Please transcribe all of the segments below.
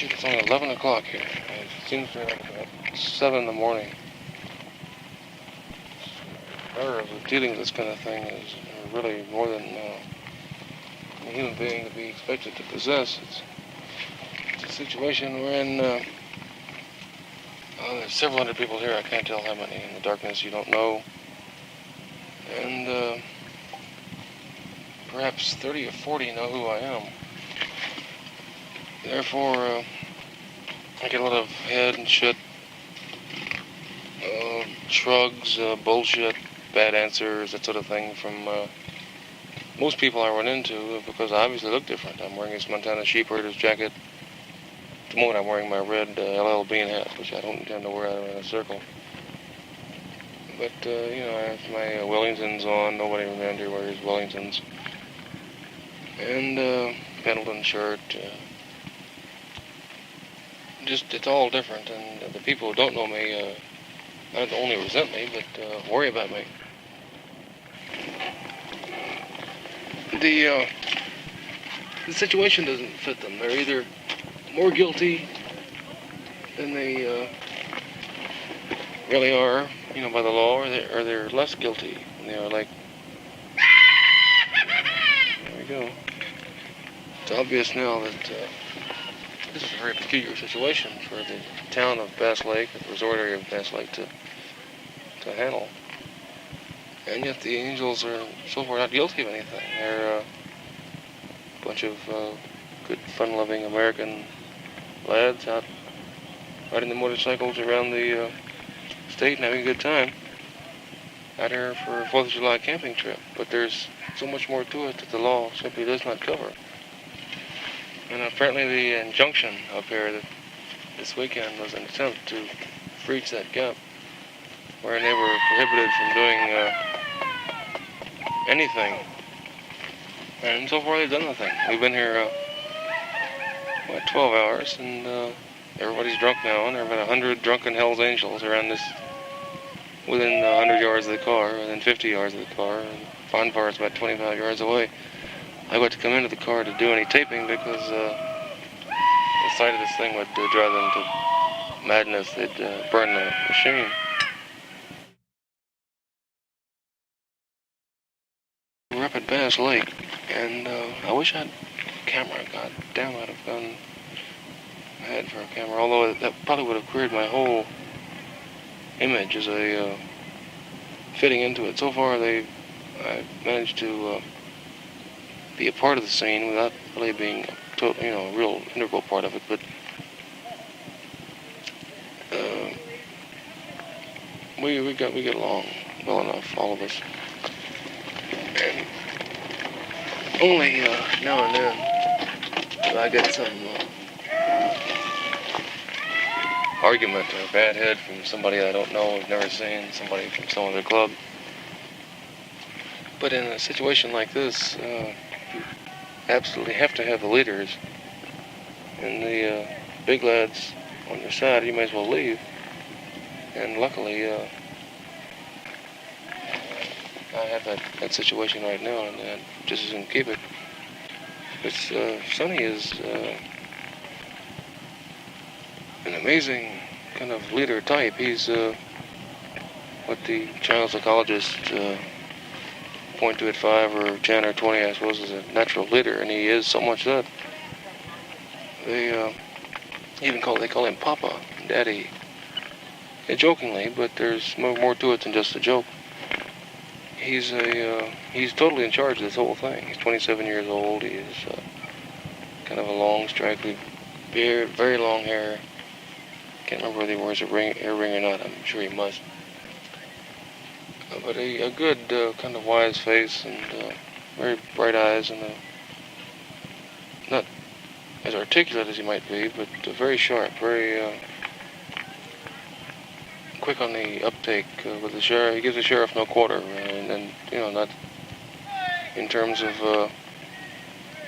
see, it's only 11 o'clock here. It seems to be like about 7 in the morning. The error of dealing with this kind of thing is really more than a human being to be expected to possess. It's a situation wherein there's several hundred people here. I can't tell how many. In the darkness, you don't know. And perhaps 30 or 40 know who I am. Therefore, I get a lot of head and shit, shrugs, bullshit, bad answers, that sort of thing from most people I run into because I obviously look different. I'm wearing this Montana sheepherder's jacket. At the moment I'm wearing my red LL Bean hat, which I don't intend to wear out in a circle. But, I have my Wellingtons on. Nobody around here wears Wellingtons. And Pendleton shirt. Just, it's all different. And the people who don't know me not only resent me, but worry about me. The situation doesn't fit them. They're either more guilty than they really are, by the law, or they're less guilty. Like, there we go. It's obvious now that this is a very peculiar situation for the town of Bass Lake, the resort area of Bass Lake, to handle. And yet the Angels are so far not guilty of anything. They're a bunch of good, fun-loving American lads out riding the motorcycles around the state and having a good time out here for a 4th of July camping trip. But there's so much more to it that the law simply does not cover. And apparently the injunction up here this weekend was an attempt to breach that gap, wherein they were prohibited from doing anything. And so far they've done nothing. We've been here 12 hours, and everybody's drunk now, and there have been 100 drunken Hell's Angels around this, within 100 yards of the car, within 50 yards of the car, and Fond Bar is about 25 yards away. I got to come into the car to do any taping because the sight of this thing would drive them to madness. They'd burn the machine. We're up at Bass Lake, and I wish I had a camera. God damn, I'd have gone ahead for a camera, although that probably would have queered my whole image as a fitting into it. So far, I've managed to be a part of the scene without really being a real integral part of it, but we get along well enough, all of us. And only now and then do I get some argument or bad head from somebody I don't know, I've never seen, somebody from some other club. But in a situation like this, you absolutely have to have the leaders and the big lads on your side. You may as well leave. And luckily, I have that situation right now, and I just isn't keep it. It's Sonny is an amazing kind of leader type. He's what the child psychologists point to at 5 or 10 or 20, I suppose, as a natural leader, and he is so much that they call him Papa, Daddy, jokingly, but there's more to it than just a joke. He's totally in charge of this whole thing. He's 27 years old. He is kind of a long, straggly beard, very long hair. Can't remember whether he wears a ear ring or not. I'm sure he must. But a good kind of wise face and very bright eyes, and not as articulate as he might be, but very sharp, very quick on the uptake with the sheriff. He gives the sheriff no quarter, and not in terms of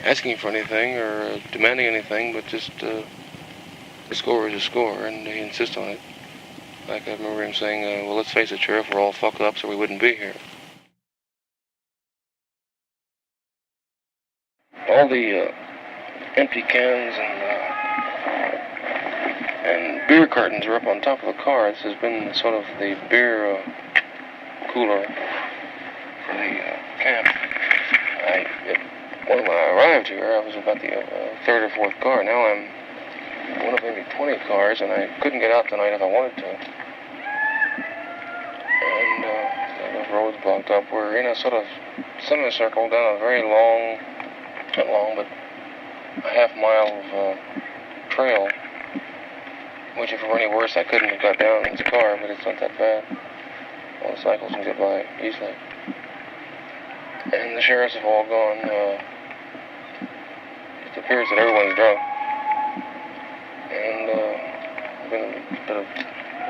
asking for anything or demanding anything, but just the score is a score, and he insists on it. Like I remember him saying, well, let's face it, Sheriff, we're all fucked up, so we wouldn't be here. All the empty cans and beer cartons are up on top of the car. This has been sort of the beer cooler for the camp. When I arrived here, I was about the third or fourth car. Now I'm one of maybe 20 cars, and I couldn't get out tonight if I wanted to. And the road's blocked up. We're in a sort of semicircle down a very long, not long, but a half mile of trail, which if it were any worse, I couldn't have got down in the car, but it's not that bad. All the cycles can get by easily. And the sheriffs have all gone. It appears that everyone's drunk. And there's been a bit of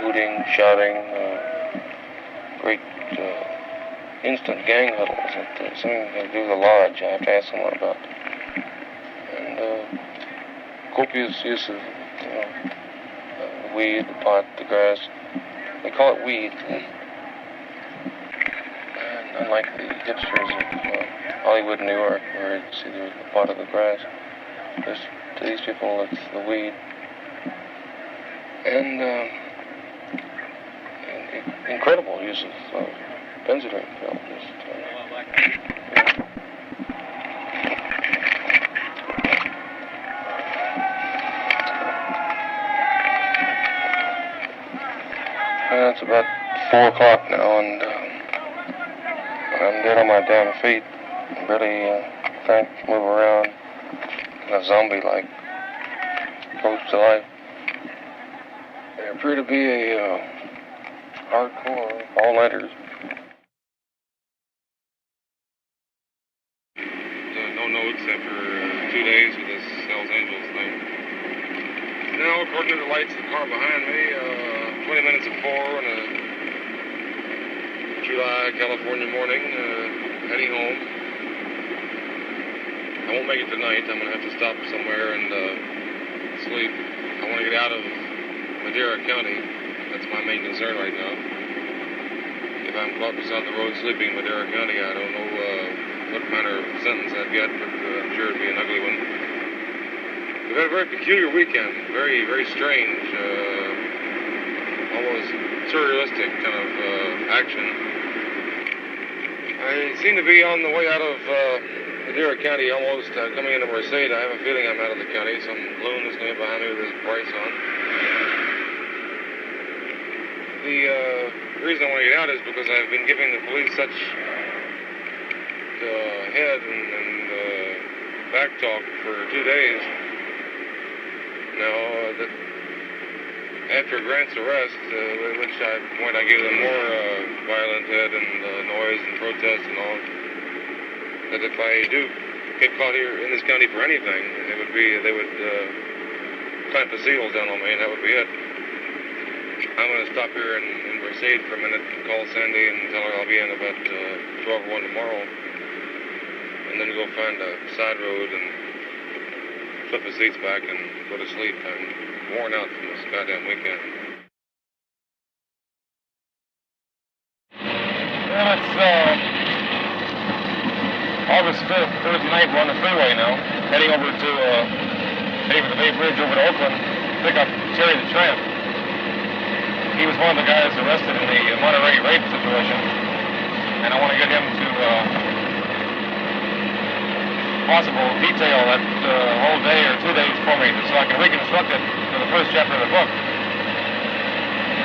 hooting, shouting, great instant gang huddles. Something to do with the lodge I have to ask someone about. And copious use of weed, the pot, the grass. They call it weed. And unlike the hipsters of Hollywood, New York, where it's either the pot or the grass, to these people it's the weed. And incredible use of benzodrine film. It's about 4 o'clock now, and I'm dead on my damn feet. I barely can't move around. Kind of zombie-like, close to life. There appear to be a hardcore all-nighters. No notes after 2 days with this Hells Angels thing. Now, according to the lights of the car behind me, 20 minutes of 4 on a July, California morning, heading home. I won't make it tonight. I'm going to have to stop somewhere and sleep. I want to get out of Madera County. That's my main concern right now. If I'm caught beside the road sleeping in Madera County, I don't know what manner of sentence I'd get, but I'm sure it'd be an ugly one. We've had a very peculiar weekend. Very, very strange. Almost surrealistic kind of action. I seem to be on the way out of Madera County, almost coming into Merced. I have a feeling I'm out of the county. Some loon is going to be behind me with his brights on. The reason I want to get out is because I've been giving the police such head and back talk for 2 days. Now, after Grant's arrest, at which point I gave them more violent head and noise and protest and all, that if I do get caught here in this county for anything, they would clamp the seals down on me, and that would be it. I'm going to stop here in Merced for a minute and call Sandy and tell her I'll be in about 12 or 1 tomorrow, and then go find a side road and flip the seats back and go to sleep. I'm worn out from this goddamn weekend. Well, it's August 5th, Thursday night. We're on the freeway now, heading over to the Bay Bridge over to Oakland to pick up Terry the Tramp. He was one of the guys arrested in the Monterey rape situation, and I want to get him to possible detail that whole day or 2 days for me so I can reconstruct it to the first chapter of the book.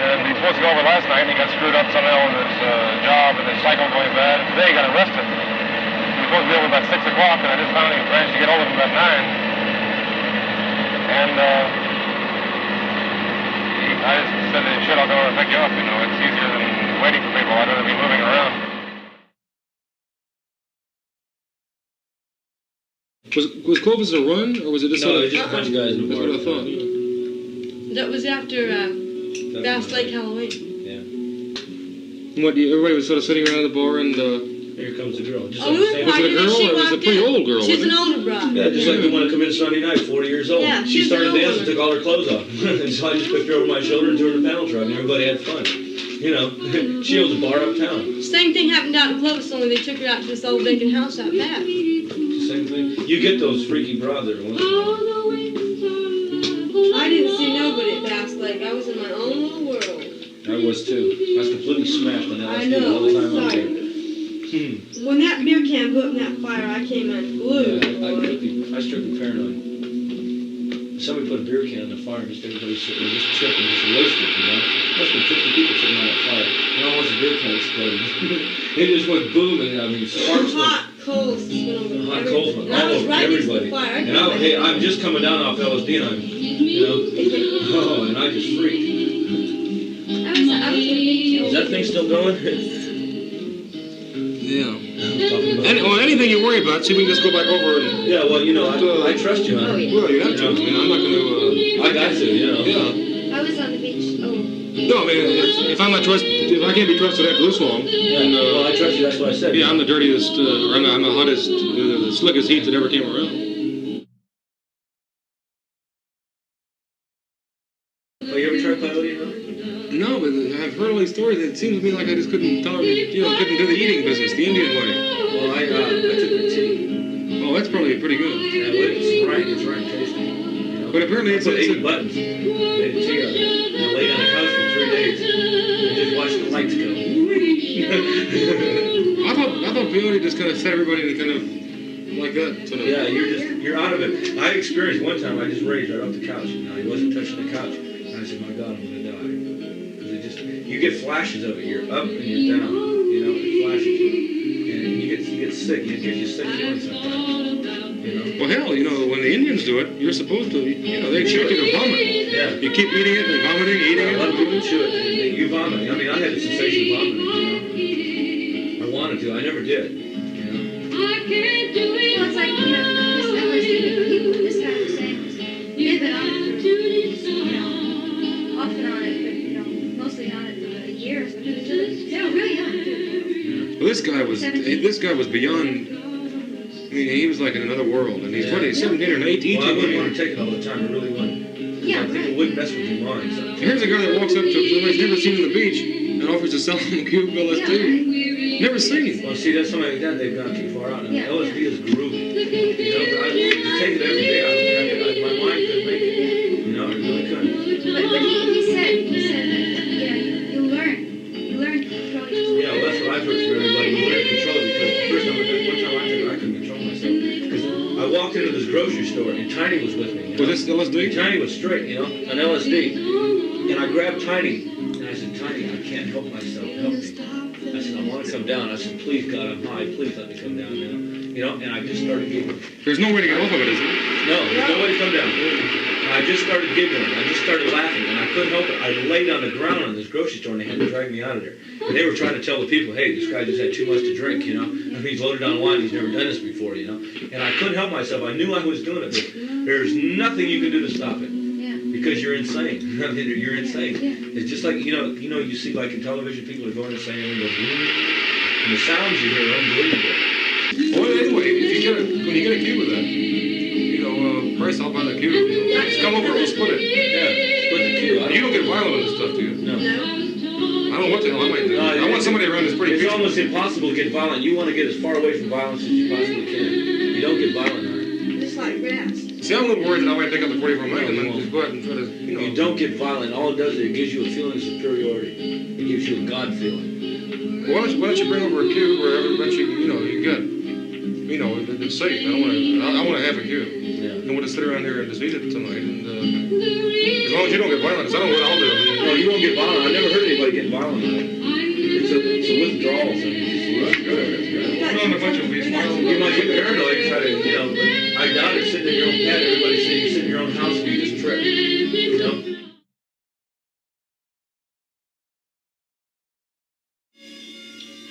And he was supposed to go over last night, and he got screwed up somehow with his job and his cycle going bad. And today he got arrested. He was supposed to be over about 6 o'clock, and I just found he managed to get over him about 9. And I just said, shit, I'll go over and pick you up. You know, it's easier than waiting for people. I'd rather be moving around. Was Clovis a run, or was it just no, it was just a bunch of guys in the bar. That's what I thought. That was after Bass Lake Halloween. Yeah. Everybody was sort of sitting around the bar and... Here comes the girl. Just was it a girl, or was it a pretty old girl? She's an older broad. Yeah, just like the one that come in Sunday night, 40 years old. Yeah, she started dancing, took all her clothes off. And so I just picked her over my shoulder and threw her in the panel truck, and everybody had fun. You know, she owns a bar uptown. Same thing happened out in Clovis, only they took her out to this old vacant house out back. Same thing. You get those freaky broads every once in a while. I didn't see nobody at Bass Lake. like I was in my own little world. I was too. I was completely smashed on that I last know, the whole it time was I was like, there. when that beer can blew up in that fire, I came unglued. Yeah, I strictly paranoid. Somebody put a beer can on the fire and just everybody sitting there, just tripping, just roasted, you know? Must have been 50 people sitting on that fire. And almost a beer can exploded. It just went booming. I mean, sparks went. Hot coals went over Hot coals went and I was all over right next to everybody. the fire. And hey, I'm just coming down off LSD and I'm, you know, oh, and I just freaked. Is that thing still going? Yeah. Anything you worry about, see, we can just go back over and... Yeah, well, you know, I trust you, huh? Oh, yeah. Well, you have to. I mean, I'm not going to... I got to, you know. Yeah. I was on the beach. Oh. No, I mean, if I'm not if I can't be trusted after this long... Yeah, then, well, I trust you, that's what I said. Yeah, I'm the dirtiest, or I'm the hottest, the slickest heat that ever came around. Oh, you ever tried peyote, huh? No, but I've heard all these stories. It seems to me like I just couldn't tolerate, couldn't do the eating business, the Indian way. Well, I took the tea. Oh, that's probably pretty good. Yeah, but it's right tasty. You know? But apparently it's I put a 8 buttons. Made the tea on it. And I laid on the couch for 3 days. And just watched the lights go. I thought peyote just kind of set everybody in kind of like that. Sort of. Yeah, you're out of it. I experienced one time, I just raised right off the couch. You know, he wasn't touching the couch. And I said, my God, I'm going to die. You get flashes of it. You're up and you're down. You know, it flashes you. And you get sick. It gives you sick feelings sometimes. You know? Well, hell, when the Indians do it, you're supposed to, they check you to vomit. Yeah. You keep eating it and vomiting, eating A it. lot of people chew it. And you vomit. I mean, I had the sensation of vomiting, you know. I wanted to. I never did. You know. Well, it's like, this LSD, this guy was saying, they've been on it for, off and on it, but, mostly on it for years. But they were really young, too. Well, this guy was beyond. I mean, he was like in another world, and he's 17 or 18. Well, I wouldn't want to take it all the time. I really wouldn't. Yeah, I think it wouldn't mess with your mind. So. Here's a guy that walks up to somebody he's never seen on the beach and offers to sell him a cube of LSD. Never seen. Well, see, that's somebody like that. They've gone too far out. Now, Yeah, LSD is groovy. You know, but I to take it every day. My mind couldn't make it. You know, it really couldn't. But he said that, you learn to control yourself. Yeah, well, that's what I've heard from everybody. You learn to control it because the first time one time I took it, I couldn't control myself. Because I walked into this grocery store and Tiny was with me. Was this LSD? Tiny was straight, on LSD. And I grabbed Tiny and I said, Tiny, I can't help myself. Help me. I said, I want to come down. I said, please, God, I'm high. Please let me come down now. And I just started giggling. There's no way to get off of it, is there? No, there's no way to come down. And I just started giggling. I just started laughing, and I couldn't help it. I laid on the ground in this grocery store, and they had to drag me out of there. And they were trying to tell the people, hey, this guy just had too much to drink, I mean, he's loaded on wine. He's never done this before, And I couldn't help myself. I knew I was doing it, but there's nothing you can do to stop it. Because you're insane. You're insane. It's just like, you see like in television, people are going insane and and the sounds you hear are unbelievable. Well, anyway, when you get a cube of that, Bryce, I'll buy the cube. Just come over and we'll split it. Yeah, split the cube. You don't get violent on this stuff, do you? No. I don't know what the hell I might do. I want somebody around that's pretty It's peaceful. almost impossible to get violent. You want to get as far away from violence as you possibly can. You don't get violent on it. Just like rats. See, I'm a little worried that I might take up the 44 Mike and then just go ahead and try to, You don't get violent. All it does is it gives you a feeling of superiority. It gives you a God feeling. Well, why don't you bring over a cube where everybody, you get, it's safe. I want to have a cube. Yeah. And we'll just sit around here and just eat it tonight. And as long as you don't get violent, 'cause I don't know what I'll do. No, you won't get violent. I've never heard anybody get violent on it. It's a withdrawal thing. That's good. Put on a bunch of these You might get paranoid and try to, but I doubt it. Sitting in your own pad, everybody saying you sit in your own house and you just trip.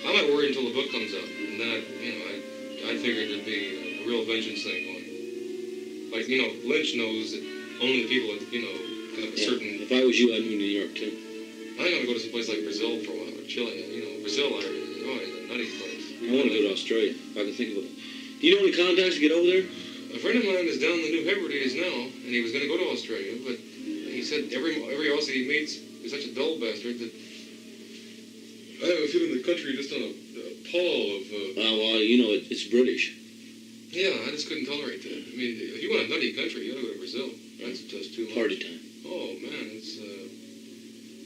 I might worry until the book comes out, and then I figured there'd be a real vengeance thing going. Like, Lynch knows that only the people that, have a certain... If I was you, I'd move to New York, too. I'm going to go to some place like Brazil for a while, or Chile. Brazil, it's a nutty place. I want to go to Australia, if I can think of it. Do you know any contacts to get over there? A friend of mine is down in the New Hebrides now, and he was going to go to Australia, but he said every Aussie he meets is such a dull bastard that I have a feeling the country just on a pall of... it's British. Yeah, I just couldn't tolerate that. I mean, if you want a nutty country, you got to go to Brazil. That's just too much. Party time. Oh, man, it's...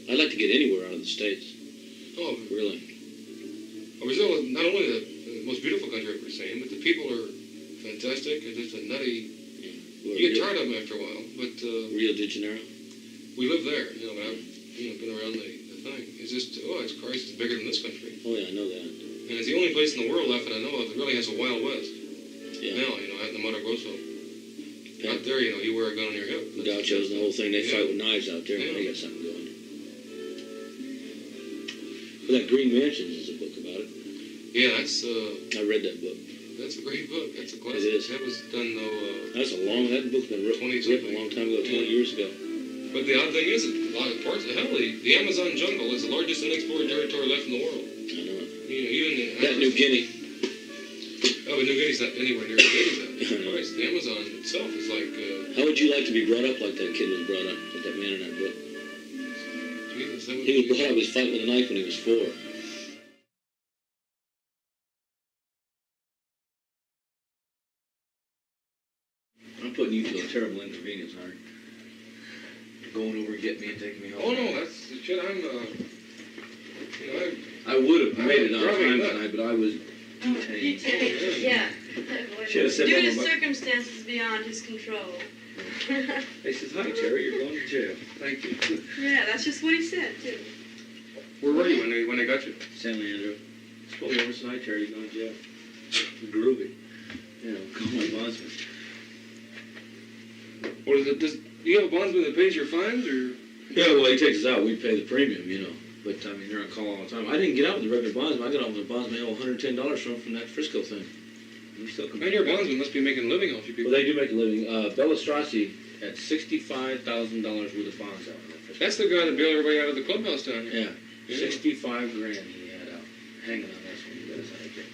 I'd like to get anywhere out of the States. Oh, Really. Brazil is not only the most beautiful country I've ever seen, but the people are fantastic. It's just a nutty. Well, You get tired of them after a while, but Rio de Janeiro? we live there. You know, but I've been around the thing. It's just it's Christ, it's bigger than this country, Oh, yeah, I know that. and it's the only place in the world left that I know of that really has a Wild West. Yeah. Now, out in the Mato Grosso. Out there, you wear a gun on your hip. Gauchos and the whole thing, they Yeah. fight with knives out there. Yeah. They got something going. But that Green Mansions is a book about it. Yeah, that's I read that book. a great book. That's a classic. It is. That was done though. That book's been written a long time ago, 20 years ago. But the odd thing is, a lot of parts of the Amazon jungle is the largest unexplored territory left in the world. I know it. Even That New Guinea. Oh, but New Guinea's not anywhere near as big as that. I know. Christ, the Amazon itself is like. How would you like to be brought up like that kid was brought up, like that man in that book? Jesus, that would He was be- brought up, he was fighting with a knife when he was 4. I'm putting you to a terrible inconvenience, Harry. Going over and getting me and taking me home. Oh no, that's shit. I'm. I would have made it on Driving time nuts. tonight, but I was detained. Yeah. Should have said Due to that. circumstances beyond his control. He says, "Hi, Terry, you're going to jail." Thank you. Yeah, that's just what he said, too. Where were you when they got you? San Leandro. Pull me over tonight, Terry, you're going to jail. Groovy. You know, call my bondsman. What is it? Do you have a bondsman that pays your fines, or? Yeah, well, he takes us out. We pay the premium, you know. But, I mean, they're on call all the time. I didn't get out with the regular bondsman. I got out with the bondsman I owe $110 from that Frisco thing. We still come And your bondsman must be making a living off you people. Well, they do make a living. Bella Strassi had $65,000 worth of bonds out. That's the guy that bailed everybody out of the clubhouse down here. Yeah. 65 grand he had out. Hanging on this one. You got us out of jail.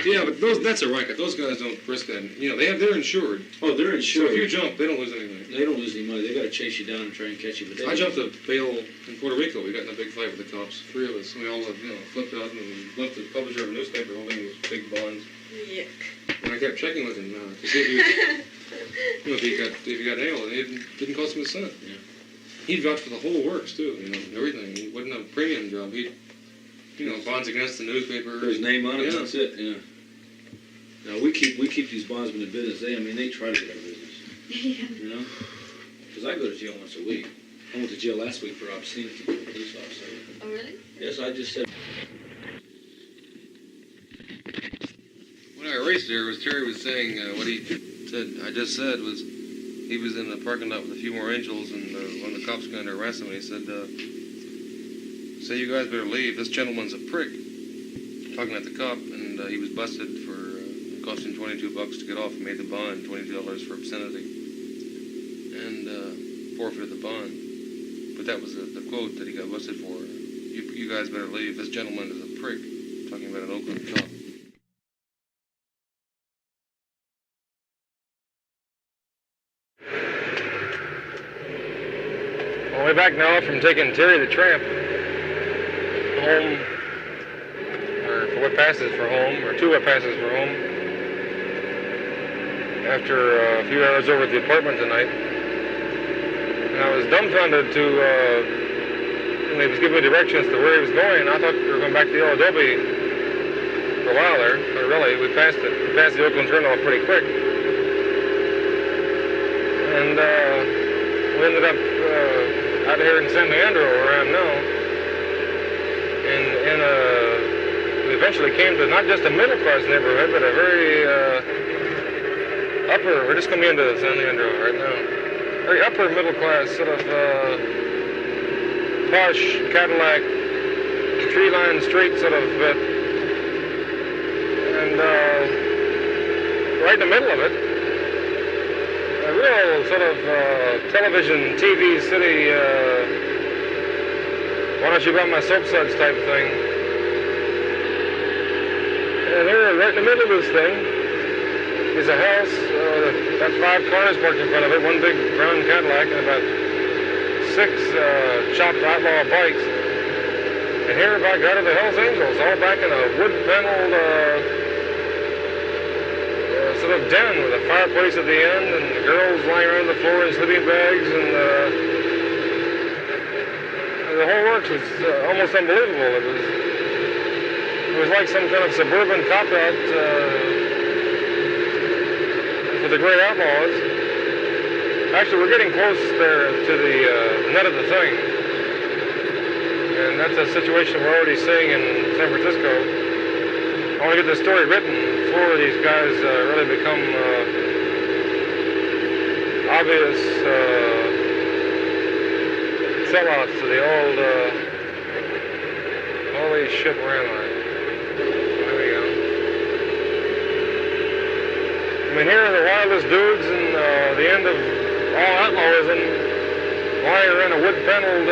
Yeah, but that's a racket. Those guys don't risk that. They're insured. Oh, they're So insured. if you jump, they don't lose anything. They don't lose any money. They got to chase you down and try and catch you. But I jumped a bail in Puerto Rico. We got in a big fight with the cops. 3 of us. We all, flipped out and we left the publisher of a newspaper holding these big bonds. Yuck. And I kept checking with him to see if he got nailed. And it didn't cost him a cent. Yeah. He'd vouch for the whole works too. Everything. He wasn't a premium job. He, bonds against the newspaper. Put his name on it. Yeah. That's it. Yeah. Now we keep these bondsmen in business. They try to get our business. You know. Because I go to jail once a week. I went to jail last week for obscenity to a police officer. Oh, really? Yes, I just said. When I erased there, Terry was saying what he said. I just said was he was in the parking lot with a few more angels, and one of the cops going to arrest him. And he said, "Say you guys better leave. This gentleman's a prick." Talking at the cop, and he was busted for it cost him $22 to get off. He made the bond $22 for obscenity, and forfeited the bond. But that was the quote that he got busted for. You guys better leave. This gentleman is a prick. Talking about an Oakland cop. On the way back now from taking Terry the tramp home, or for what passes for home, or 2 what passes for home, after a few hours over at the apartment tonight. And I was dumbfounded when he was giving me directions to where he was going. I thought we were going back to the old Adobe for a while there, but really, we passed it. We passed the Oakland turnoff pretty quick. And we ended up out here in San Leandro, where I am now. We eventually came to not just a middle-class neighborhood, but a very upper. We're just coming into San Leandro right now. Very upper middle-class, sort of posh Cadillac, tree-lined street sort of bit. And right in the middle of it, a real sort of television, TV city, why don't you buy my soap suds type thing. And here, right in the middle of this thing, is a house, got 5 cars parked in front of it, 1 big brown Cadillac, and about 6 chopped outlaw bikes. And here, by God, are the Hells Angels, all back in a wood-paneled sort of den with a fireplace at the end, and the girls lying around the floor in sleeping bags, and the whole works was almost unbelievable. It was like some kind of suburban cop-out for the great outlaws. Actually, we're getting close there to the nut of the thing. And that's a situation we're already seeing in San Francisco. I want to get the story written before these guys really become obvious sellouts to the old holy shit, where am I? There we go. I mean, here are the wildest dudes and the end of all outlawism lie in a wood-paneled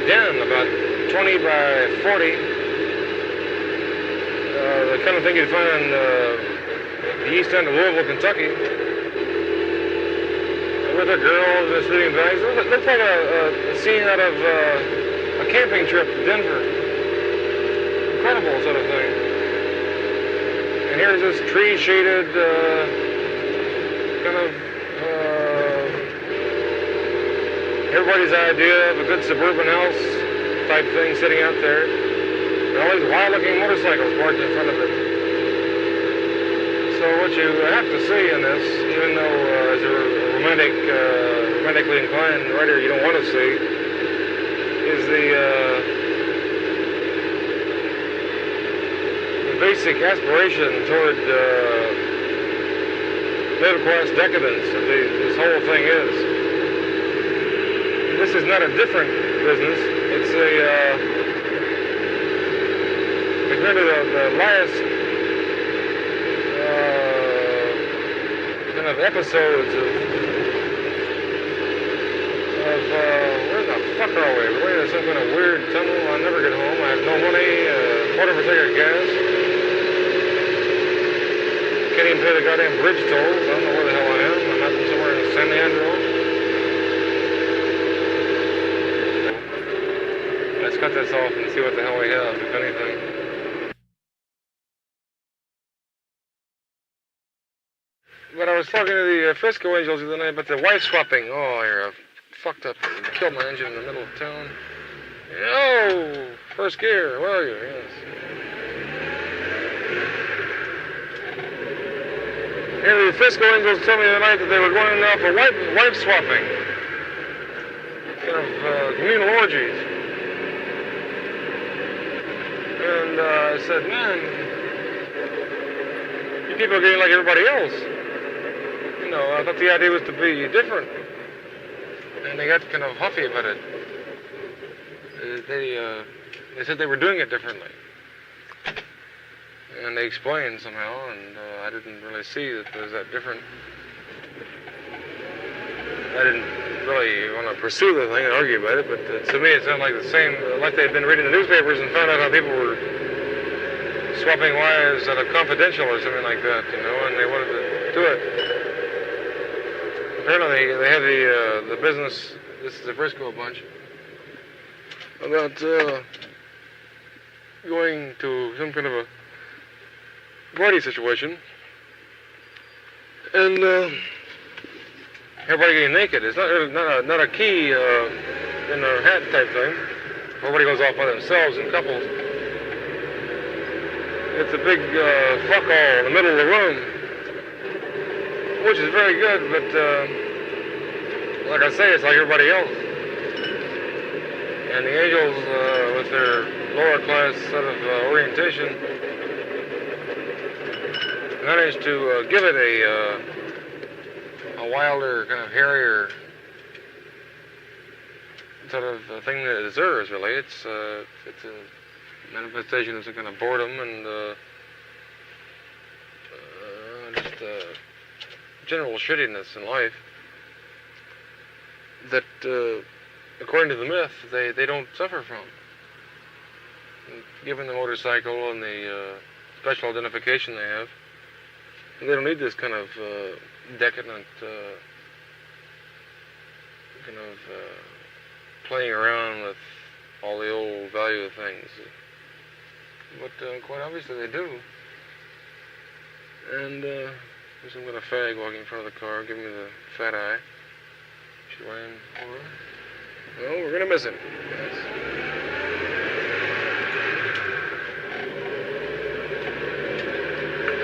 den about 20 by 40. The kind of thing you'd find in the east end of Louisville, Kentucky. With their girls and sleeping bags. It looks like a scene out of a camping trip to Denver. Incredible sort of thing. And here's this tree-shaded kind of everybody's idea of a good suburban house type thing sitting out there. And all these wild-looking motorcycles parked in front of it. So what you have to see in this, even though as a romantically inclined writer you don't want to see, is the basic aspiration toward middle-class decadence that this whole thing is. This is not a different business. It's compared to the last kind of episodes of where the fuck are we? We're in some kind of weird tunnel. I'll never get home. I have no money. $1 per tank of gas. Can't even pay the goddamn bridge tolls. I don't know where the hell I am. I'm out somewhere in San Leandro. Let's cut this off and see what the hell we have, if anything. But I was talking to the Frisco Angels the other night about the wife swapping. Oh, you're fucked up. You killed my engine in the middle of town. Oh, first gear. Where are you? Yes. Here, the Frisco Angels told me the other night that they were going out for wife swapping. Kind of communal orgies. And I said, man, you people are getting like everybody else. You know, I thought the idea was to be different. And they got kind of huffy about it. They said they were doing it differently. And they explained somehow, and I didn't really see that there was that different. I didn't really want to pursue the thing and argue about it, but to me it sounded like the same, like they'd been reading the newspapers and found out how people were swapping wives out of Confidential or something like that, you know, and they wanted to do it. Apparently they have the business, this is the Frisco bunch, about going to some kind of a party situation, and everybody getting naked. It's not a key in a hat type thing. Everybody goes off by themselves in couples. It's a big fuck all in the middle of the room, which is very good, but like I say, it's like everybody else. And the Angels, with their lower class sort of orientation, managed to give it a wilder, kind of hairier sort of thing that it deserves, really. It's a manifestation of some kind of boredom and just general shittiness in life that, according to the myth, they don't suffer from. Given the motorcycle and the special identification they have, they don't need this kind of decadent kind of playing around with all the old value of things. But quite obviously they do. And there's some kind of fag walking in front of the car, giving me the fat eye. Should I over? Well, we're gonna miss him. Yes.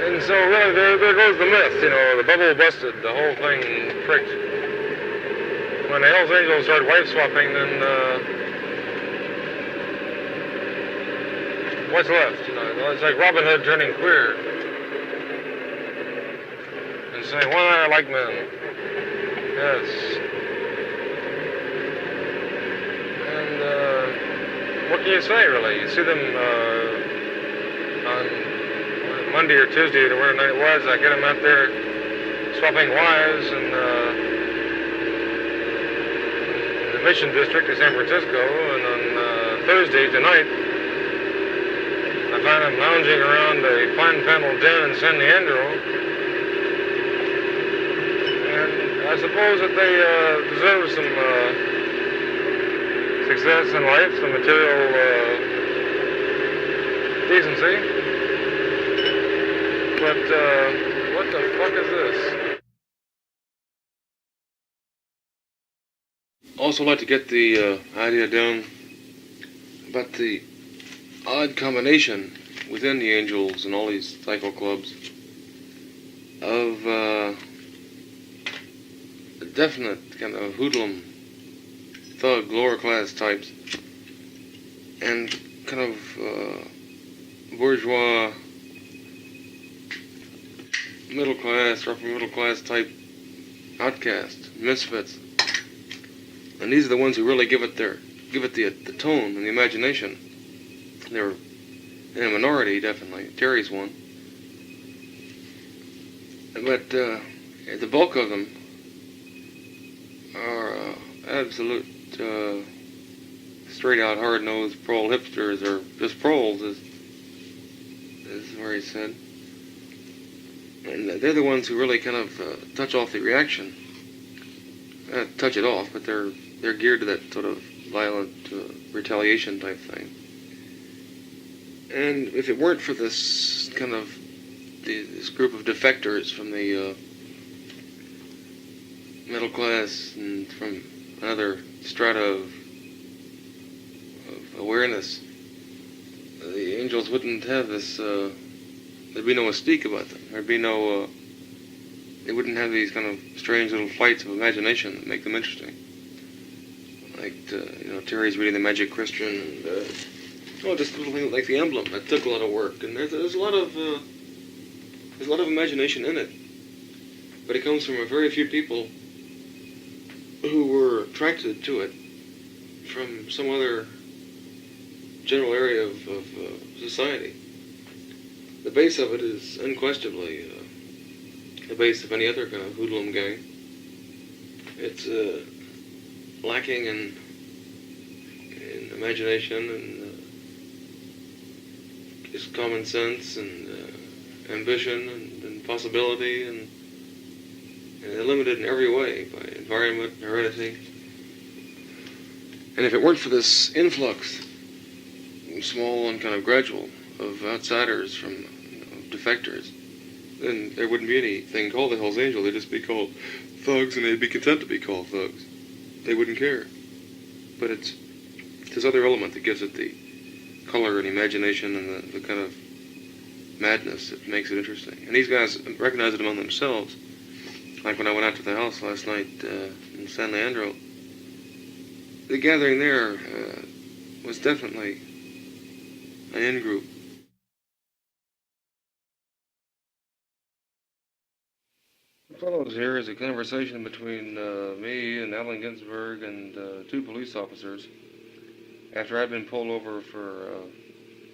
And so really, there goes the myth, you know, the bubble busted, the whole thing pricked. When the Hells Angels started wife swapping, then what's left? You know, it's like Robin Hood turning queer and saying, "Well, I like men." Yes. And what can you say, really? You see them on Monday or Tuesday, or whatever night it was. I get them out there swapping wives and. Mission District of San Francisco, and on Thursday tonight, I find them lounging around a pine panel den in San Leandro, and I suppose that they deserve some success in life, some material decency, but what the fuck is this? Also like to get the idea down about the odd combination within the Angels and all these psycho clubs of a definite kind of hoodlum, thug, lower class types and kind of bourgeois, middle class, upper middle class type outcasts, misfits. And these are the ones who really give it the tone and the imagination. They're in a minority, definitely. Terry's one. But the bulk of them are absolute straight-out, hard-nosed prole hipsters, or just proles, as Murray said. And they're the ones who really kind of touch off the reaction. Touch it off, but they're geared to that sort of violent retaliation type thing. And if it weren't for this kind of this group of defectors from the middle class and from another strata of awareness, the Angels wouldn't have this. There'd be no mystique about them. There'd be no. They wouldn't have these kind of strange little flights of imagination that make them interesting. Like, Terry's reading the Magic Christian, and, just little things like the emblem. That took a lot of work, and there's a lot of imagination in it. But it comes from a very few people who were attracted to it from some other general area of society. The base of it is unquestionably the base of any other kind of hoodlum gang. It's lacking in imagination and just common sense and ambition and possibility, and they're limited in every way by environment, heredity. And if it weren't for this influx, small and kind of gradual, of outsiders from defectors, then there wouldn't be anything called the Hells Angels. They'd just be called thugs, and they'd be content to be called thugs. They wouldn't care. But it's this other element that gives it the color and imagination and the kind of madness that makes it interesting. And these guys recognize it among themselves. Like when I went out to the house last night in San Leandro, the gathering there was definitely an in-group. What follows here is a conversation between me and Allen Ginsberg and two police officers after I'd been pulled over for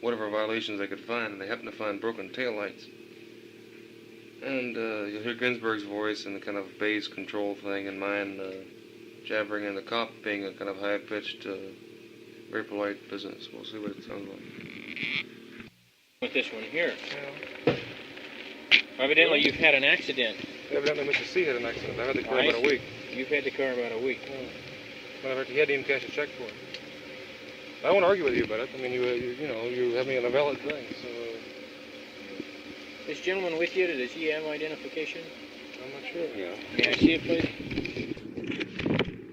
whatever violations they could find, and they happened to find broken taillights. And you'll hear Ginsberg's voice and the kind of bass control thing, and mine jabbering, and the cop being a kind of high-pitched, very polite business. We'll see what it sounds like. With this one here. Yeah. Evidently you've had an accident. Evidently Mr. C had an accident. I had the car about a week. You've had the car about a week. Yeah. Matter of fact, he had to even cash a check for it. I won't argue with you about it. I mean, you have me on a valid thing, so... This gentleman with you, does he have identification? I'm not sure. Yeah. May I see it, please?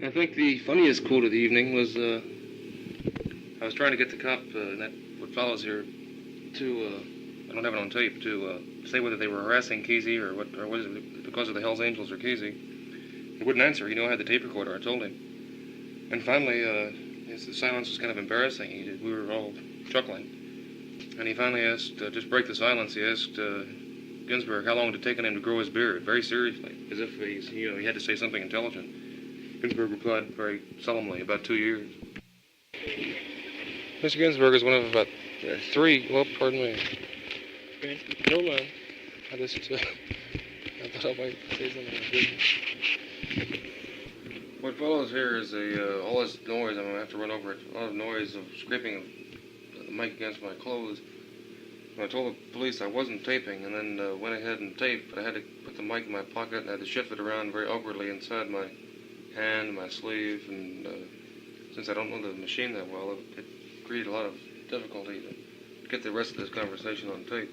I think the funniest quote of the evening was, I was trying to get the cop, what follows here, to, I don't have it on tape, to say whether they were harassing Kesey or was it because of the Hells Angels or Kesey. He wouldn't answer. He knew I had the tape recorder. I told him. And finally, the silence was kind of embarrassing. We were all chuckling. And he finally asked, just break the silence, he asked Ginsburg how long it had taken him to grow his beard, very seriously, as if he had to say something intelligent. Ginsburg replied very solemnly, about 2 years. Mr. Ginsburg is one of about 3, well, pardon me. No, man. I just, I thought I might say something I didn't. What follows here is all this noise. I'm going to have to run over it. A lot of noise of scraping of the mic against my clothes. And I told the police I wasn't taping, and then went ahead and taped, but I had to put the mic in my pocket, and I had to shift it around very awkwardly inside my hand, my sleeve, and since I don't know the machine that well, it created a lot of difficulty to get the rest of this conversation on tape.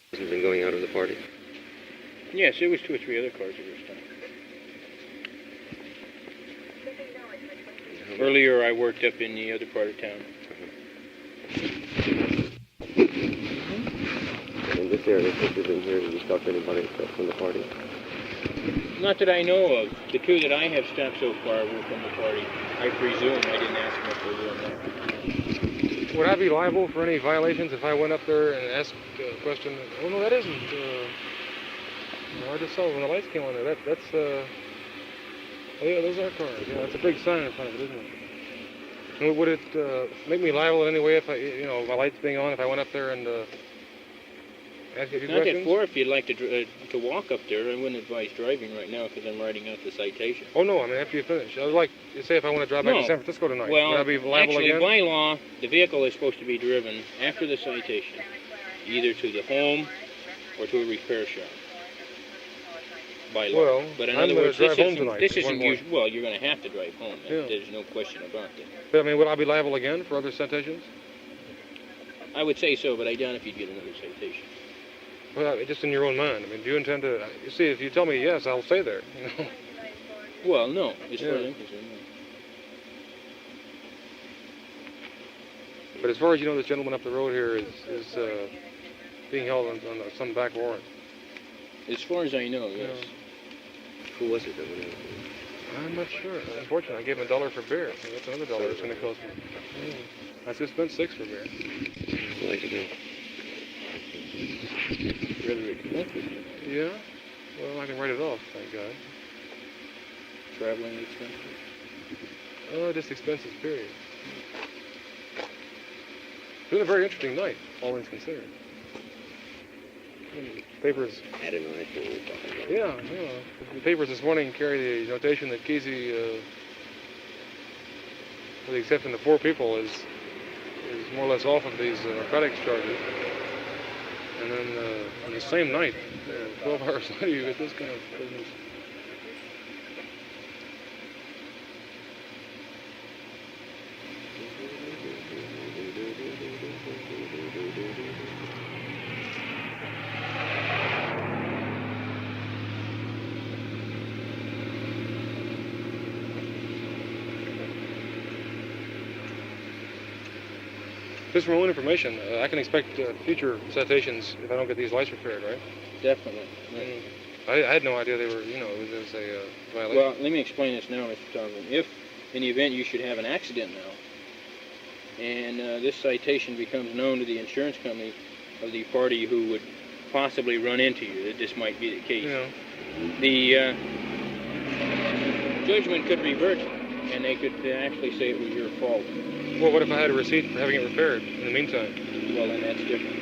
Hasn't been going out of the party? Yes, there was 2 or 3 other cars at this time. Earlier, I worked up in the other part of town. In this area, since you've been here, did you talk to anybody from the party? Not that I know of. The 2 that I have stopped so far were from the party. I presume I didn't ask them if they were or not. Would I be liable for any violations if I went up there and asked a question? Oh, no, that isn't. No, I just saw when the lights came on there. That's. Oh, yeah, those are cars. Yeah, that's a big sign in front of it, isn't it? And would it make me liable in any way if I, my lights being on, if I went up there and asked you a few Not questions? at 4. If you'd like to walk up there, I wouldn't advise driving right now because I'm writing out the citation. Oh, no, I mean, after you finish. I would like to say if I want to drive back to San Francisco tonight. Well, would I be liable actually, again? by law, the vehicle is supposed to be driven after the citation, either to the home or to a repair shop. By law. Well, but in I'm other going words, to drive home tonight. this isn't usual. Well, you're going to have to drive home. Yeah. There's no question about that. But, I mean, would I be liable again for other citations? I would say so, but I doubt if you'd get another citation. Well, just in your own mind. I mean, do you intend to... You see, if you tell me yes, I'll stay there. Well, no. As far as Yeah. I'm concerned, no. But as far as you know, this gentleman up the road here is being held on some back warrant. As far as I know, yes. Who was it that was? I'm not sure. Unfortunately, I gave him $1 for beer. So that's another $1 that's going to cost me. I just spent $6 for beer. I'd like to go. Rather expensive. Yeah? Well, I can write it off, thank God. Traveling expenses. Just expenses, period. It's been a very interesting night, all things considered. Papers. I don't know what we're talking about. Yeah. The papers this morning carry the notation that Kesey, with the exception of 4 people, is more or less off of these narcotics charges. And then on the same night, 12 hours later, you get this kind of business. Just for my own information, I can expect future citations if I don't get these lights repaired, right? Definitely. Right. I had no idea they were, it was a violation. Well, let me explain this now, Mr. Thompson. If, in the event you should have an accident now, and this citation becomes known to the insurance company of the party who would possibly run into you, that this might be the case, the judgment could revert, and they could actually say it was your fault. Well, what if I had a receipt for having it repaired in the meantime? Well, then that's different.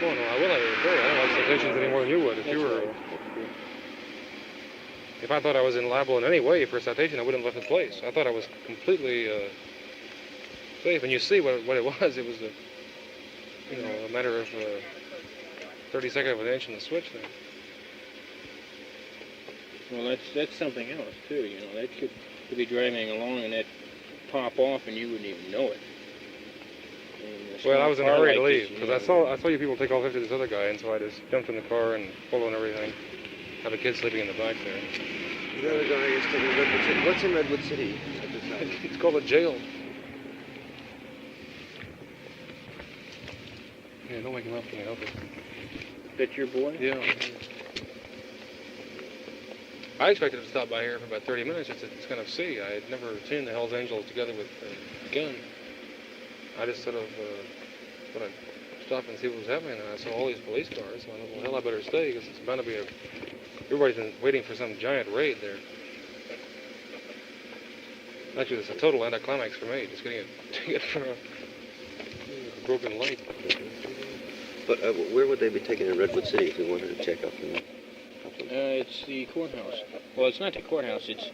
Oh, no, I will have it repaired. I don't like citations any more than you would. If That's you were, right. if I thought I was liable in any way for a citation, I wouldn't have left the place. I thought I was completely safe. And you see what it was. It was a matter of 32nd of an inch in the switch there. Well, that's something else too. That could be driving along and that pop off and you wouldn't even know it. Well, I was in a hurry to leave because I saw you people take off after this other guy, and so I just jumped in the car and followed and everything. Have a kid sleeping in the back there. The other guy is taking Redwood City. What's in Redwood City at this time? It's called a jail. Yeah, don't wake him up. Can you help it? That's your boy? Yeah. I expected to stop by here for about 30 minutes just to kind of see. I had never seen the Hells Angels together with a gun. I just sort of thought I'd stop and see what was happening, and I saw all these police cars, so I thought, well, hell, I better stay, because it's bound to be everybody's been waiting for some giant raid there. Actually, it's a total anticlimax for me, just getting a ticket for a broken light. But where would they be taking in Redwood City if we wanted to check up on that? It's the courthouse. Well, it's not the courthouse, it's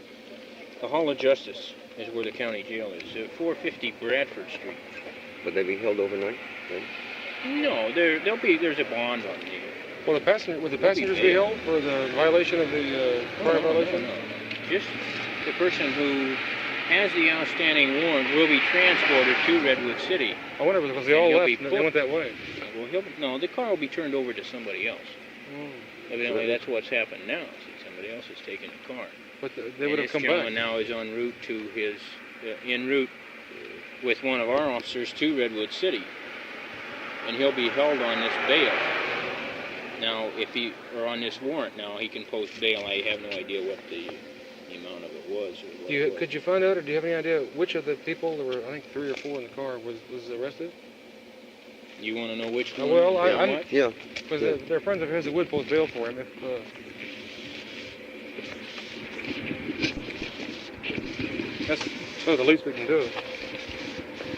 the Hall of Justice is where the county jail is. 450 Bradford Street. Would they be held overnight? Then? No, there's a bond on there. Will the passengers be held for the violation of the prior violation? No. Just the person who has the outstanding warrant will be transported to Redwood City. I wonder because they all left and they went that way. Well, the car will be turned over to somebody else. Evidently, that's what's happened now. See, somebody else has taken the car. But they would have come back. This gentleman now is en route to his, en route with one of our officers to Redwood City, and he'll be held on this bail. Now, or on this warrant, now he can post bail. I have no idea what the amount of it was. Could you find out, or do you have any idea which of the people, there were I think 3 or 4 in the car, was arrested? You want to know which one? Well, yeah. Because they're friends of his that would post bail for him. That's the least we can do.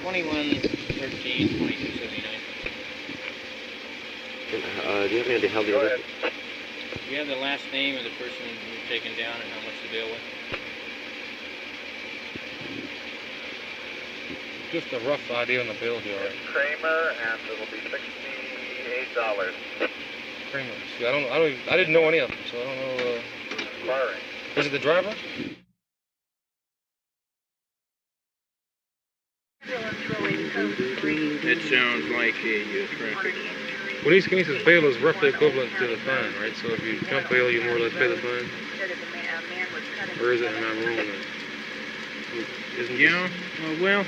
21, 13, 22, 79. Do you have any idea how the other... Do you have the last name of the person who was taken down and how much the bail was? Just a rough idea on the bill here. Right? Kramer, and it'll be $68. Kramer. See, I didn't know any of them, so I don't know. Firing. Was it the driver? That sounds like a traffic. Well, in these cases, bail is roughly equivalent to the fine, right? So if you jump bail, you more or less pay the fine. Or is it? Am I wrong? Yeah. Well,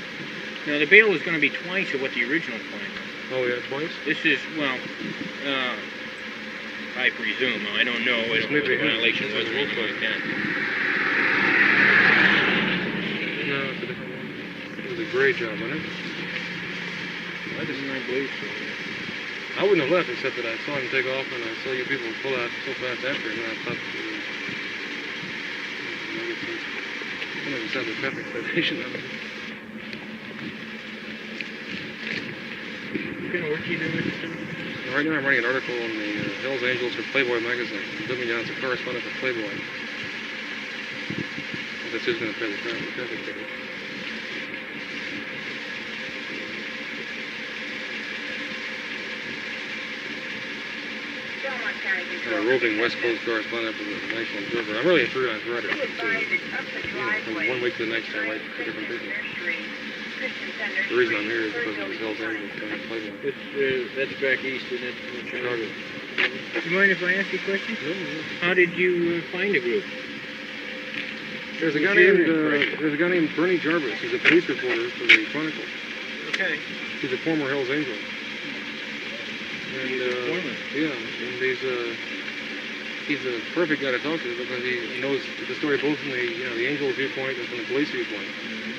now the bail is going to be twice of what the original fine was. Oh yeah, twice. This is I presume. I don't know. I don't know what the violation was. We'll check that. No, it's a different one. It was a gray job, wasn't it? I believe so. I wouldn't have left except that I saw him take off and I saw you people pull out so fast after him, and I thought, I never saw the traffic citation of it. What kind of work are you doing? Right now I'm writing an article on the Hells Angels for Playboy magazine. I'm looking down as a correspondent for Playboy. That's who's going to pay the traffic ticket. I'm a roving West Coast correspondent for the National Observer. I'm really a freelance writer. From one week to the next, I write for different people. The reason I'm here is because of the Hells Angels coming to Playboy. That's back east, isn't it? Chicago. Do you mind if I ask you a question? No, no. How did you find the group? There's a guy named Bernie Jarvis. He's a police reporter for the Chronicle. Okay. He's a former Hells Angel. And, yeah, and he's a perfect guy to talk to because he knows the story both from the Angel viewpoint and from the police viewpoint. Mm-hmm.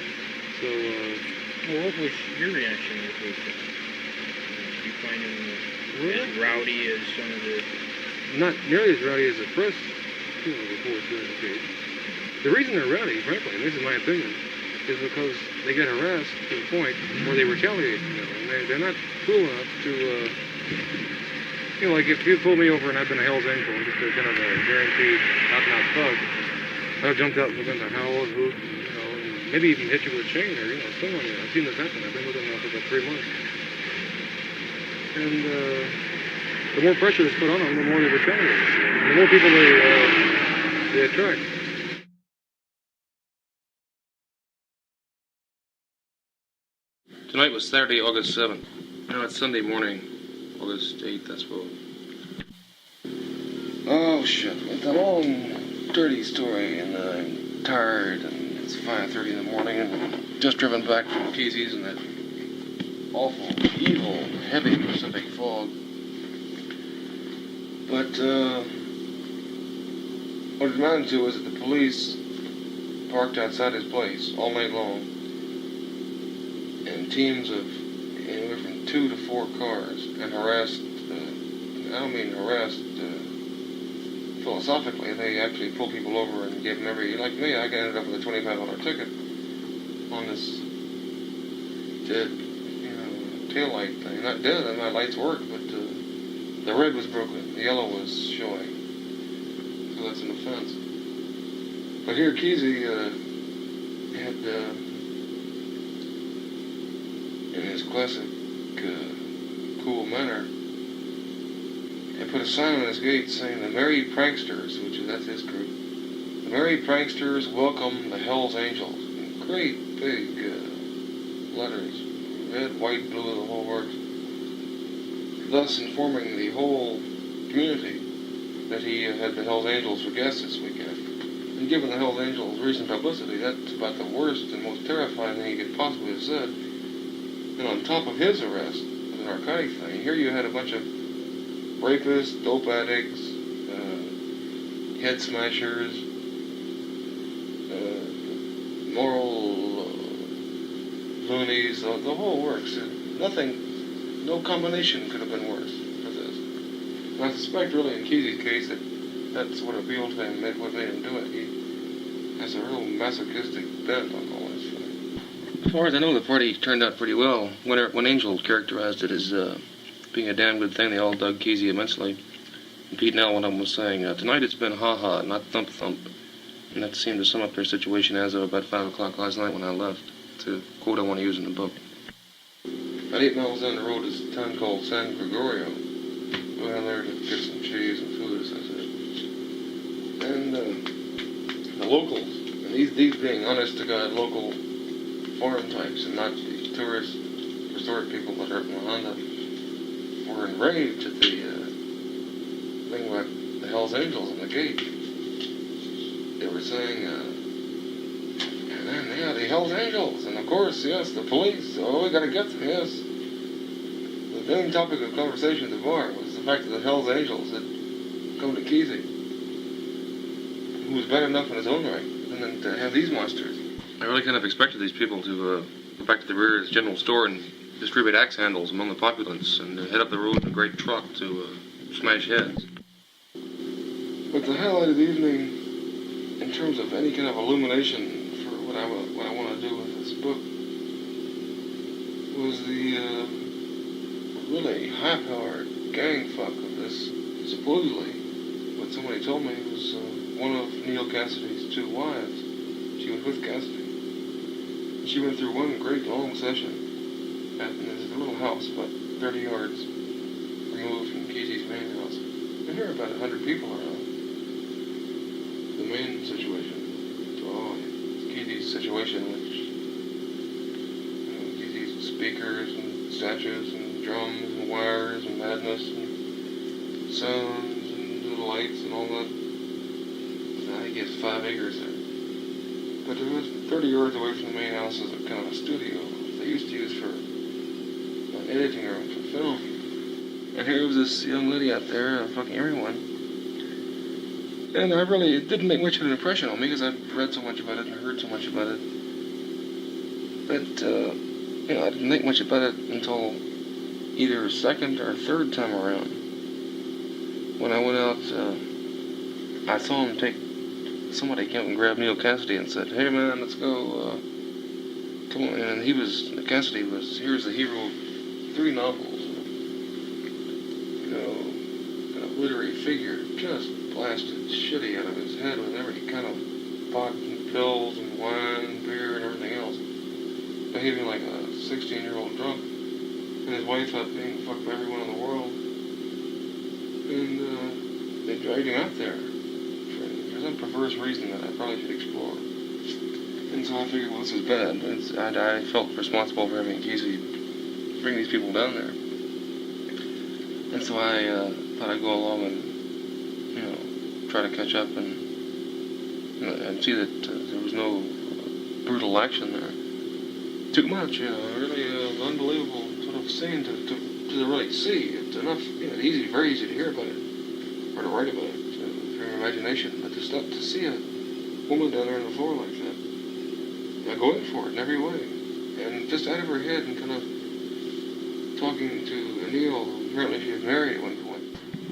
So, well, what was your reaction to this? Did you find him as rowdy as some of the... Not nearly as rowdy as the press reports indicate. The reason they're rowdy, frankly, and this is my opinion, is because they get harassed to the point where they retaliate. And they're not cool enough to... like if you pulled me over and I'd been a Hells Angel and just a kind of a guaranteed out-and-out thug, I'd have jumped out and begun to howl and hoot, and maybe even hit you with a chain or, sting on you. I've seen this happen. I've been with them now for about 3 months. And the more pressure is put on them, the more they retaliate. And the more people they attract. Tonight was Saturday, August 7th. Now it's Sunday morning, August 8th, I suppose. Oh, shit. It's a long dirty story, and I'm tired, and it's 5:30 in the morning, and just driven back from Kesey's in that awful, evil, heavy Pacific fog. But what it amounted to was that the police parked outside his place all night long, and teams of anywhere from 2 to 4 cars, and harassed. I don't mean harassed philosophically. They actually pulled people over and gave them like me, I ended up with a $25 ticket on this dead, taillight thing. Not dead, my lights worked, but the red was broken, the yellow was showing. So that's an offense. But here, Kesey had, in his classic cool manner, and put a sign on his gate saying, "The Merry Pranksters," that's his group. "The Merry Pranksters welcome the Hell's Angels." In great big letters, red, white, blue, the whole works. Thus informing the whole community that he had the Hell's Angels for guests this weekend. And given the Hell's Angels recent publicity, that's about the worst and most terrifying thing he could possibly have said. And on top of his arrest for the narcotic thing, here you had a bunch of rapists, dope addicts, head smashers, moral loonies, the whole works. No combination could have been worse for this. And I suspect really in Kesey's case that's what appealed to him, what made him do it. He has a real masochistic bent on all this thing. As far as I know, the party turned out pretty well. When Angel characterized it as being a damn good thing, they all dug Kesey immensely. And Pete Nell, one of them, was saying, "Tonight it's been ha-ha, not thump-thump." And that seemed to sum up their situation as of about 5 o'clock last night when I left. It's a quote I want to use in the book. About 8 miles down the road is a town called San Gregorio. Go down there to get some cheese and food, as I said. And the locals, and these being honest-to-God local farm types and not the tourist resort people that are in Honda, were enraged at the thing about the Hells Angels on the gate. They were saying, yeah, the Hells Angels, and of course, yes, the police, oh, we gotta get them, yes. The main topic of conversation at the bar was the fact that the Hells Angels had come to Kesey, who was bad enough in his own right, and then to have these monsters. I really kind of expected these people to go back to the rear of the general store and distribute axe handles among the populace and head up the road in a great truck to smash heads. But the highlight of the evening, in terms of any kind of illumination for what I want to do with this book, was the really high-powered gang fuck of this, supposedly, what somebody told me was one of Neil Cassidy's 2 wives. She was with Cassidy. And she went through one great long session at this little house about 30 yards removed from Kesey's main house. And there were about 100 people around. The main situation. Oh, Kesey's situation, which, Kesey's speakers and statues and drums and wires and madness and sounds and little lights and all that. I think he has 5 acres there. But it was 30 yards away from the main house as a kind of a studio they used to use for an editing room for film. And here was this young lady out there fucking everyone. And it didn't make much of an impression on me because I'd read so much about it and heard so much about it. But, I didn't think much about it until either second or third time around. When I went out, I saw him somebody came and grabbed Neil Cassidy and said, "Hey man, let's go, come on." And Cassidy was, here's the hero of 3 novels. A literary figure, just blasted shitty out of his head with every kind of pot and pills and wine and beer and everything else. Behaving like a 16-year-old drunk. And his wife out being fucked by everyone in the world. And they dragged him out there for some perverse reason that I probably should explore. And so I figured, well, this is bad. I felt responsible for having Kesey bring these people down there. And so I thought I'd go along and, try to catch up and and see that there was no brutal action there. Too much, really unbelievable sort of scene to really see. It's enough, easy, very easy to hear about it, or to write about it, through your imagination, but to see a woman down there on the floor like that, going for it in every way, and just out of her head and kind of talking to Neil. Apparently she was married at one point.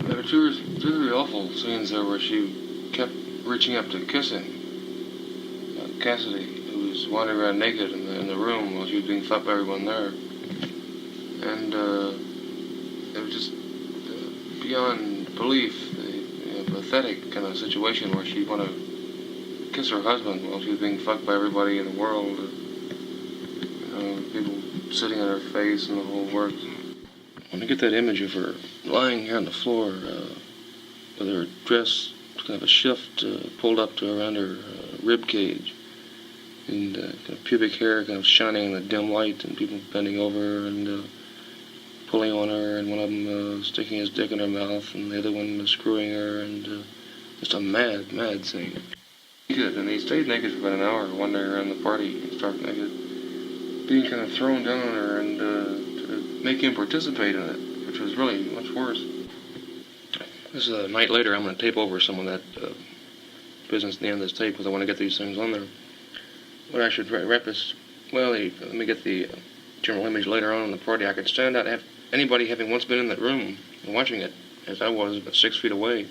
There were two or three awful scenes there where she kept reaching up to kissing Cassidy, who was wandering around naked in the room while she was being fucked by everyone there. And it was just beyond belief, the pathetic kind of situation where she'd want to kiss her husband while she was being fucked by everybody in the world. People sitting on her face and the whole works. When I get that image of her lying here on the floor with her dress kind of a shift pulled up to around her rib cage, and kind of pubic hair kind of shining in the dim light, and people bending over her and pulling on her, and one of them sticking his dick in her mouth, and the other one screwing her, and just a mad scene. Naked, and he stayed naked for about an hour, wandering around the party, stark naked, being kind of thrown down on her and to make him participate in it, which was really much worse. This is a night later. I'm going to tape over some of that business at the end of this tape because I want to get these things on there. What I should wrap this, well, let me get the general image later on in the party. I could stand out, have anybody having once been in that room and watching it, as I was about 6 feet away,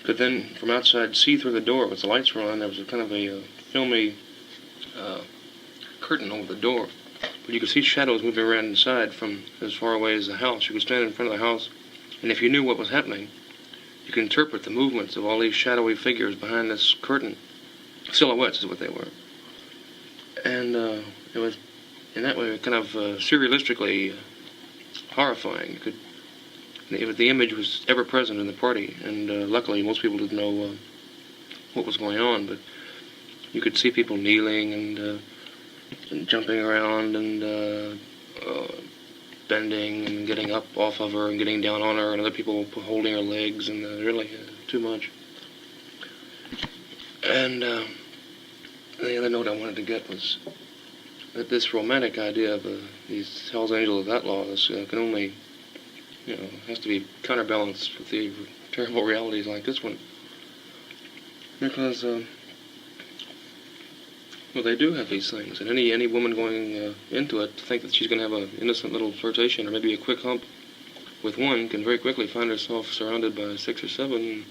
could then from outside see through the door with the lights were on. There was a kind of a filmy curtain over the door, but you could see shadows moving around inside from as far away as the house. You could stand in front of the house, and if you knew what was happening, you could interpret the movements of all these shadowy figures behind this curtain. Silhouettes is what they were. And it was, in that way, kind of surrealistically horrifying. The image was ever present in the party, and luckily most people didn't know what was going on, but you could see people kneeling and jumping around and bending and getting up off of her and getting down on her, and other people holding her legs, and really too much. And the other note I wanted to get was that this romantic idea of these Hell's Angels of Outlaws can only, has to be counterbalanced with the terrible realities like this one. Because, they do have these things, and any woman going into it to think that she's going to have an innocent little flirtation or maybe a quick hump with one can very quickly find herself surrounded by 6 or 7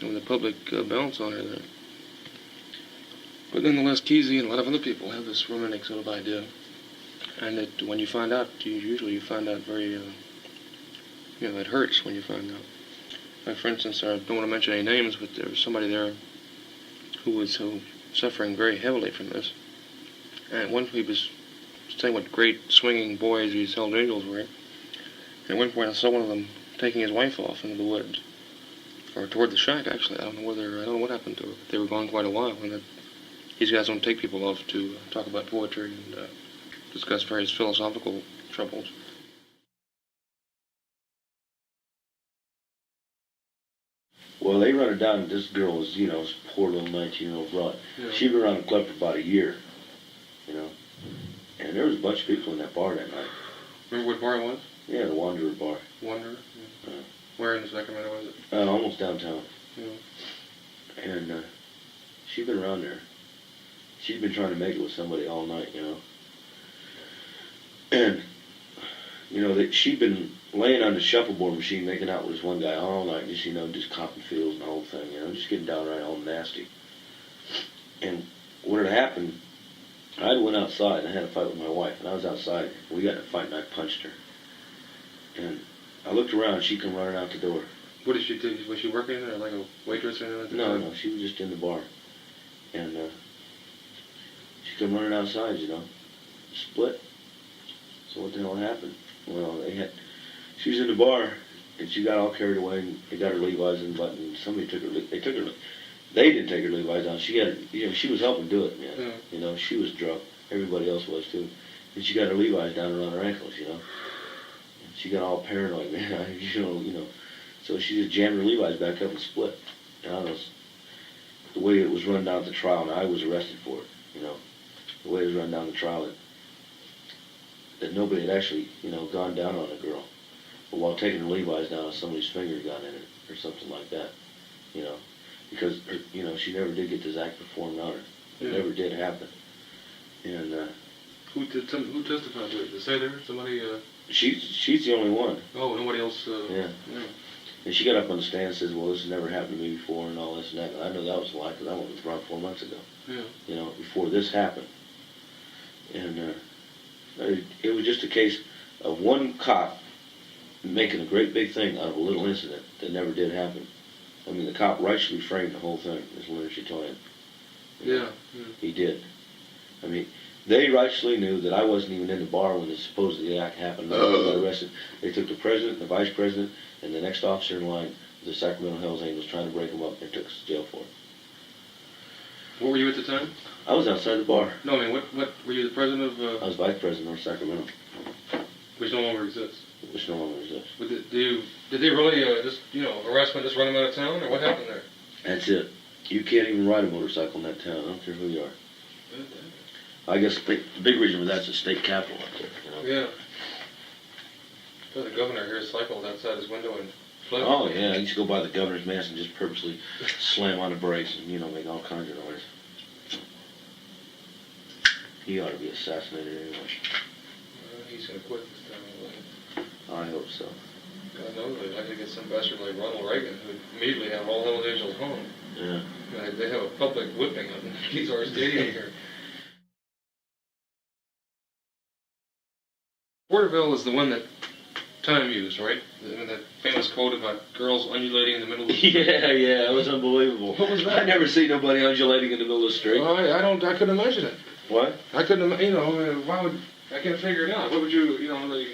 and the public bounce on her there. But nonetheless, Kesey and a lot of other people have this romantic sort of idea, and that when you find out, you find out very, it hurts when you find out. Like, for instance, I don't want to mention any names, but there was somebody there who was suffering very heavily from this. And one he was saying what great swinging boys these Hell's Angels were. And at one point I saw one of them taking his wife off into the woods, or toward the shack actually. I don't know what happened to her. They were gone quite a while, and these guys don't take people off to talk about poetry and discuss various philosophical troubles. Well, they run it down. This girl was, this poor little 19-year-old broad. Yeah. She'd been around the club for about a year, And there was a bunch of people in that bar that night. Remember what bar it was? Yeah, the Wanderer Bar. Wanderer? Yeah. Where in Sacramento was it? Almost downtown. Yeah. And she'd been around there. She'd been trying to make it with somebody all night, And, she'd been laying on the shuffleboard machine making out with this one guy all night, just copping feels and the whole thing, just getting downright all nasty. And what had happened, I had went outside and I had a fight with my wife, and I was outside. We got in a fight and I punched her. And I looked around and she come running out the door. What did she do? Was she working there, like a waitress or anything? No, she was just in the bar. And she come running outside, split. So what the hell happened? Well, she was in the bar, and she got all carried away, and they got her Levi's unbuttoned. Somebody took her, they didn't take her Levi's down. She had, she was helping do it, man. Yeah. She was drunk. Everybody else was, too. And she got her Levi's down around her ankles, And she got all paranoid, man. So she just jammed her Levi's back up and split. And I was, the way it was run down at the trial, and I was arrested for it, you know, the way it was run down the trial, that nobody had actually, you know, gone down on a girl. But while taking the Levi's down, somebody's finger got in it, or something like that, you know, because, you know, she never did get this act performed on her. It never did happen. And, Who testified to it? Did say there? Somebody, she's the only one. Oh, nobody else, Yeah. And she got up on the stand and says, well, this has never happened to me before and all this and that. I know that was a lie because I went around 4 months ago. Yeah. You know, before this happened. And it was just a case of one cop making a great big thing out of a little incident that never did happen. I mean, the cop rightfully framed the whole thing, as Leonard Chitoyan. Yeah. He did. I mean, they rightfully knew that I wasn't even in the bar when the supposed act happened. I got arrested. They took the president, the vice president, and the next officer in line, the Sacramento Hells Angels, trying to break them up and took us to jail for it. What were you at the time? I was outside the bar. No, I mean, what were you the president of? I was vice president of Sacramento, Which no longer exists. which no longer exists. But did they really just, you know, harassment, just run them out of town, or what happened there? That's it. You can't even ride a motorcycle in that town. I don't care who you are. I guess the big reason for that's the state capitol up there. You know? Yeah. So the governor here cycled outside his window and fled. Oh yeah, I used to go by the governor's mansion and just purposely slam on the brakes and, you know, make all kinds of noise. He ought to be assassinated anyway. He's gonna quit this time anyway. I hope so. God knows they'd like to get some bastard like Ronald Reagan who'd immediately have all Hells Angels home. Yeah. They have a public whipping on Keys R Stadium here. Porterville is the one that Time used, right? That famous quote about girls undulating in the middle of the street. Yeah, it was unbelievable. What was that? I never seen nobody undulating in the middle of the street. Well, I couldn't imagine it. What? I couldn't, you know, why would, I can't figure it out. What would you, you know, like...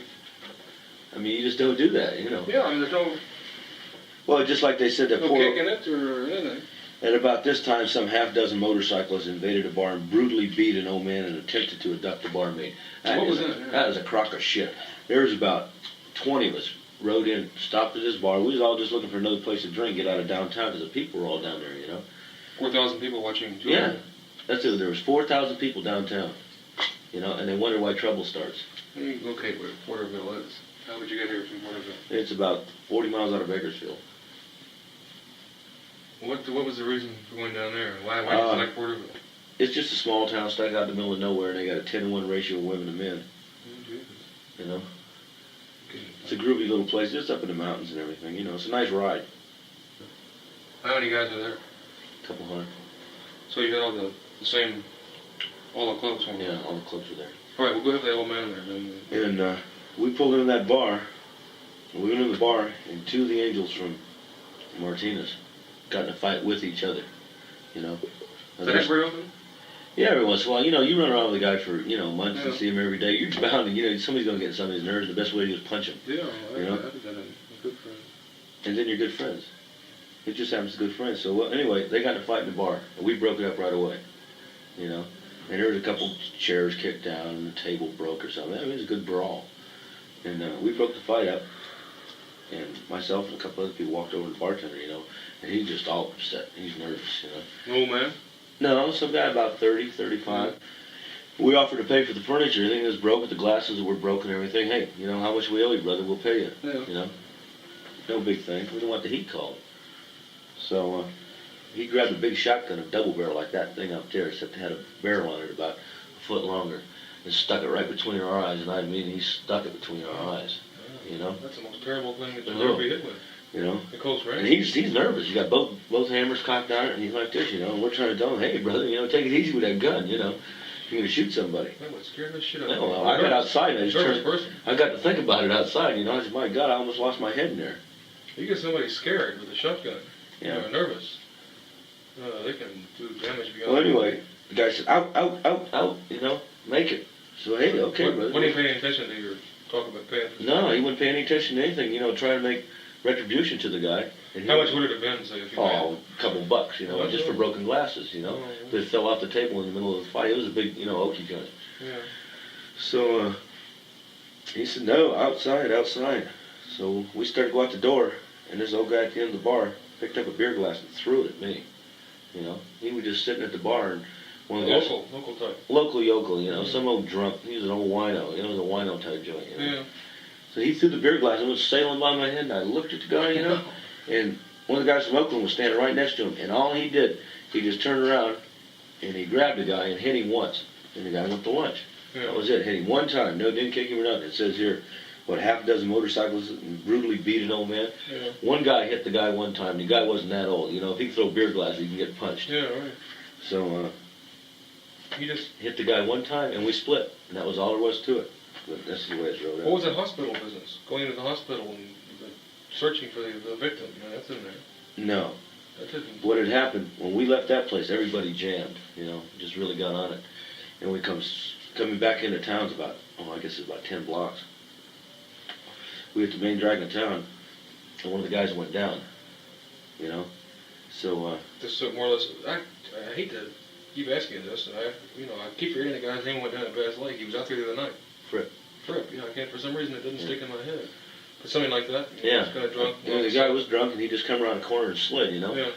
I mean, you just don't do that, you know. Yeah, I mean, there's no Well, just like they said that kick in it or anything. At about this time, some half-dozen motorcyclists invaded a bar and brutally beat an old man and attempted to abduct the barmaid. What was that? That was a crock of shit. There was about 20 of us rode in, stopped at this bar. We was all just looking for another place to drink, get out of downtown, because the people were all down there, you know. 4,000 people watching. Yeah, that's it. There was 4,000 people downtown, you know, and they wonder why trouble starts. Let me locate where Porterville is. How would you get here from Porterville? It's about 40 miles out of Bakersfield. What was the reason for going down there? Why did you select Porterville? It's just a small town stuck out in the middle of nowhere, and they got a 10-to-1 ratio of women to men. Oh, Jesus. You know? It's a groovy little place, just up in the mountains and everything, you know. It's a nice ride. How many guys are there? A couple hundred. So you got all the same, all the clubs? Yeah, all the clubs are there. All right, we'll go have the old man there. Then. And we pulled into that bar. We went in the bar, and two of the angels from Martinez got in a fight with each other, you know. Is that very often? Yeah, every once in a while. You know, you run around with a guy for, you know, months and see him every day. You're bound to, you know, somebody's going to get on somebody's nerves. The best way to do is punch him. Yeah, you know? I've done a good friend. And then you're good friends. It just happens to good friends. So, well, anyway, they got in a fight in the bar, and we broke it up right away, you know. And there was a couple chairs kicked down, and the table broke or something. I mean, it was a good brawl. And we broke the fight up, and myself and a couple other people walked over to the bartender, you know, and he's just all upset. He's nervous, you know. Old man? No, some guy about 30, 35. We offered to pay for the furniture. Everything that was broken, the glasses that were broken, everything. Hey, you know, how much we owe you, brother? We'll pay you. Yeah. You know? No big thing. We don't want the heat called. So he grabbed a big shotgun, a double barrel like that thing up there, except it had a barrel on it about a foot longer, and stuck it right between our eyes. And I mean, he stuck it between our eyes. You know? That's the most terrible thing that you'll ever be hit with. You know? The close range. And he's nervous. He's got both hammers cocked on it, and he's like this, you know. And we're trying to tell him, hey, brother, you know, take it easy with that gun, you know. You're going to shoot somebody. That would scare the shit out of me. Well, I got outside. Person. I got to think about it outside, you know. I said, my God, I almost lost my head in there. You get somebody scared with a shotgun. Yeah. They're nervous. They can do damage beyond. Well, anyway, the guy said, out, you know, make it. So, hey, okay, brother. What are you paying attention to your talk about paying attention? No, he wouldn't pay any attention to anything, you know, trying to make retribution to the guy. And How much would it have been, say, if you paid? Oh, a couple bucks, you know, just for broken glasses, you know. But it fell off the table in the middle of the fight. It was a big, you know, oaky joint. Yeah. So, he said, no, outside. So we started to go out the door, and this old guy at the end of the bar picked up a beer glass and threw it at me. You know, he was just sitting at the bar, and one of the guys, Local type. local yokel, you know, some old drunk. He was an old wino. It was a wino type joint. You know? Yeah. So he threw the beer glass and was sailing by my head, and I looked at the guy, you know, and one of the guys from Oakland was standing right next to him, and all he did, he just turned around and he grabbed the guy and hit him once, and the guy went to lunch. Yeah. That was it. Hit him one time. No, didn't kick him or nothing. It says here, what, half a dozen motorcyclists brutally beat an old man. Yeah. One guy hit the guy one time. The guy wasn't that old. You know, if he could throw beer glasses, he can get punched. Yeah, right. So He just. hit the guy one time, and we split, and that was all there was to it. But that's the way it's wrote out. What was that hospital business? Going into the hospital and searching for the victim. You know, that's in there. No. That didn't. What had happened, when we left that place, everybody jammed, you know, just really got on it. And we coming back into town's about, I guess it's about 10 blocks. We hit the main drag in town, and one of the guys went down, you know. So, Just so more or less, I hate to keep asking this, and I keep forgetting the guy's name went down at Bass Lake. He was out there the other night. Fripp. Yeah, I can't, for some reason it didn't stick in my head. But something like that. Yeah. Just kind of drunk. The guy was drunk, and he just come around the corner and slid, you know. Yeah.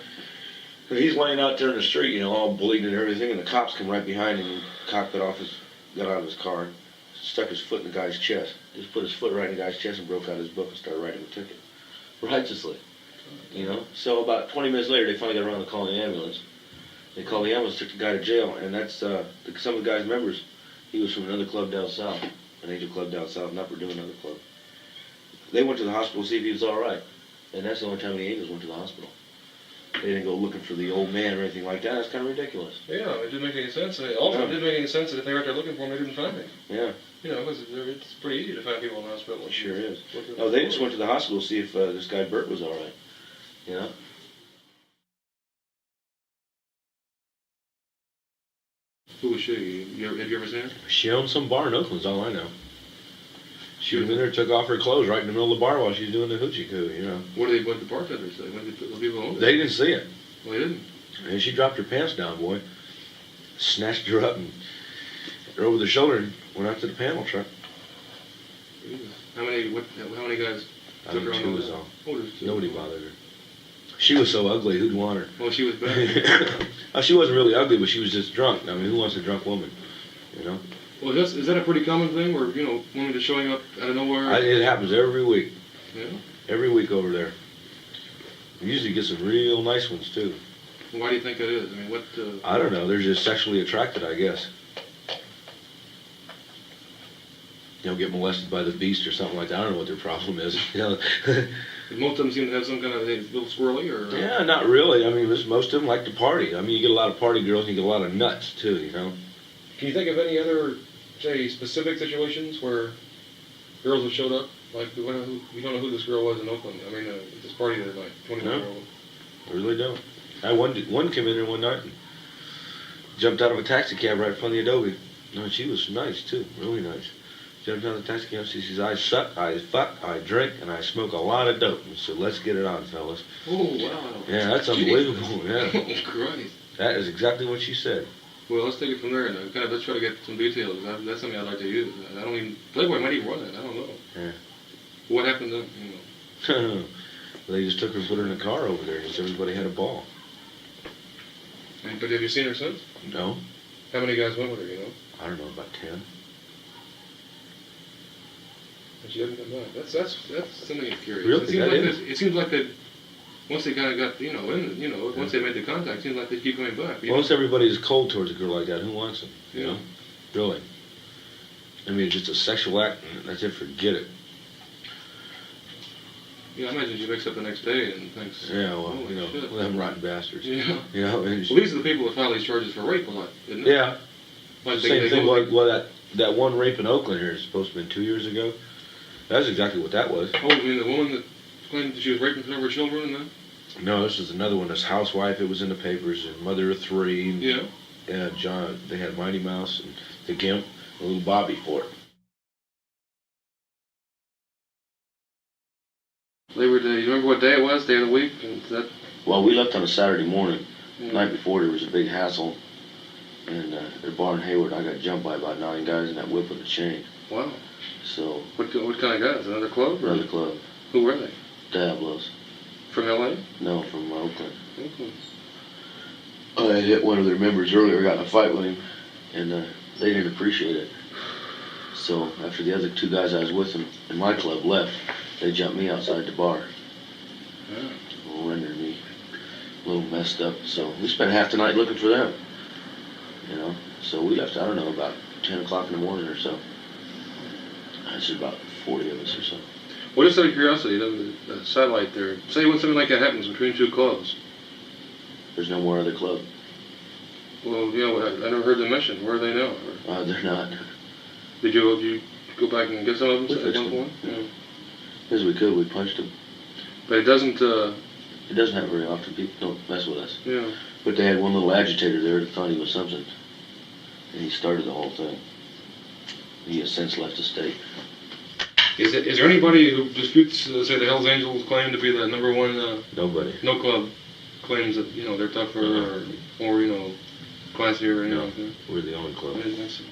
So he's laying out there in the street, you know, all bleeding and everything, and the cops come right behind him, and the cop got out of his car, stuck his foot in the guy's chest. Just put his foot right in the guy's chest and broke out his book and started writing a ticket. Righteously. You know? So about 20 minutes later, they finally got around to calling the ambulance. They called the ambulance, took the guy to jail, and that's some of the guy's members. He was from another club down south, an Angel club down south, not Purdue, another club. They went to the hospital to see if he was all right, and that's the only time the Angels went to the hospital. They didn't go looking for the old man or anything like that. That's kind of ridiculous. Yeah, it didn't make any sense. Also, it didn't make any sense that if they were out there looking for him, they didn't find him. Yeah. You know, because it's pretty easy to find people in the hospital. It sure is. No, they just went to the hospital to see if this guy Bert was all right. You know? Who was she? Have you ever seen her? She owned some bar in Oakland, is all I know. She was in there, took off her clothes right in the middle of the bar while she was doing the hoochie coo, you know. What did the bartenders say? What did the people own it? They didn't see it. Well, they didn't. And she dropped her pants down, boy. Snatched her up and hit her over the shoulder and went out to the panel truck. Jesus. How many guys I took think her on? two was all. Oh, there's two. Nobody bothered her. She was so ugly, who'd want her? Well, she was bad. She wasn't really ugly, but she was just drunk. I mean, who wants a drunk woman, you know? Well, is that a pretty common thing where, you know, women just showing up out of nowhere? It happens every week. Yeah? Every week over there. You usually get some real nice ones, too. Why do you think that is? I mean, what... I don't know. They're just sexually attracted, I guess. You know, get molested by the beast or something like that. I don't know what their problem is. You know. Most of them seem to have some kind of a little squirrely, or... Yeah, not really. I mean, most of them like to party. I mean, you get a lot of party girls and you get a lot of nuts, too, you know. Can you think of any other, say, specific situations where girls have showed up? Like, we don't know who this girl was in Oakland. I mean, at this party that night, 21-year-old. I really don't. I had one came in there one night and jumped out of a taxi cab right in front of the Adobe. No, she was nice, too. Really nice. Jumped out of the taxi cab. She says, I suck, I fuck, I drink, and I smoke a lot of dope. So let's get it on, fellas. Oh, wow. Yeah, that's unbelievable. Yeah. Oh, Christ. That is exactly what she said. Well, let's take it from there and let's try to get some details. That's something I'd like to use. I don't even... Playboy might even run it. I don't know. Yeah. What happened then, you know? They just took her and put her in a car over there, and just everybody had a ball. But have you seen her since? No. How many guys went with her, you know? I don't know, about 10. And she hasn't come back. That's something that's curious. Really? It seems like that once they kind of got, once they made the contact, it seems like they keep going back. Most everybody is cold towards a girl like that. Who wants them? You know? Really. I mean, it's just a sexual act, and that's it, forget it. Yeah, I imagine she wakes up the next day and thinks, yeah, well, shit. them rotten bastards. Yeah. You know, well, these are the people that file these charges for rape a lot, isn't it? Yeah. Like Same thing like that one rape in Oakland here is supposed to have been 2 years ago. That's exactly what that was. Oh, you mean the woman that claimed that she was raping some of her children and that? No, this is another one. This housewife, it was in the papers, and mother of 3. Yeah. Yeah, John, they had Mighty Mouse and the Gimp, and little Bobby for it. Labor Day, you remember what day it was, day of the week? Well, we left on a Saturday morning. The night before, there was a big hassle. And at the bar in Hayward, I got jumped by about 9 guys in that whip with a chain. Wow. So. What kind of guys? Another club? Or? Another club. Who were they? Diablos. From L.A.? No, from Oakland. Okay. I had hit one of their members earlier, got in a fight with him, and they didn't appreciate it. So after the other two guys I was with in my club left, they jumped me outside the bar. Rendered me a little messed up. So we spent half the night looking for them. You know, so we left, I don't know, about 10 o'clock in the morning or so. That's about 40 of us or so. Well, just out of curiosity, the satellite there, say when something like that happens between two clubs. There's no more other club. Well, yeah, I never heard them mentioned. Where are they now? They're not. Did you go back and get some of them at one point? Yeah. As we could, we punched them. But it doesn't... It doesn't happen very often. People don't mess with us. Yeah. But they had one little agitator there that thought he was something. And he started the whole thing. He has since left the state. Is there anybody who disputes, say, the Hells Angels claim to be the number one... Nobody. No club claims that, they're tougher or more, classier or anything? No, we're the only club. Yeah, that's-